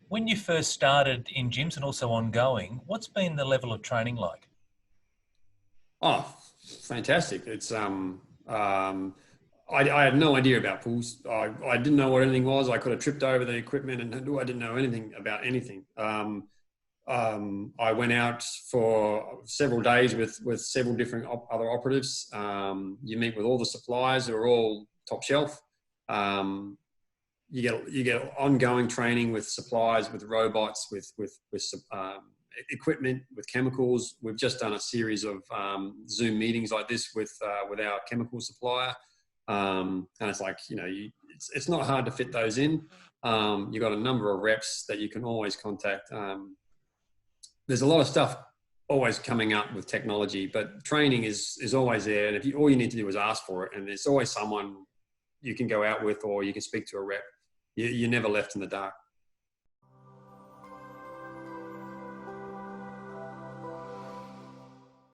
When you first started in gyms and also ongoing, what's been the level of training like? Oh, fantastic. I had no idea about pools. I didn't know what anything was. I could have tripped over the equipment and I didn't know anything about anything. I went out for several days with several different other operatives. You meet with all the suppliers who are all top shelf. Um, you get ongoing training with suppliers, with robots, with equipment, with chemicals. We've just done a series of Zoom meetings like this with our chemical supplier, and it's like it's not hard to fit those in. You've got a number of reps that you can always contact. There's a lot of stuff always coming up with technology, but training is always there. And if all you need to do is ask for it, and there's always someone you can go out with, or you can speak to a rep. You're never left in the dark.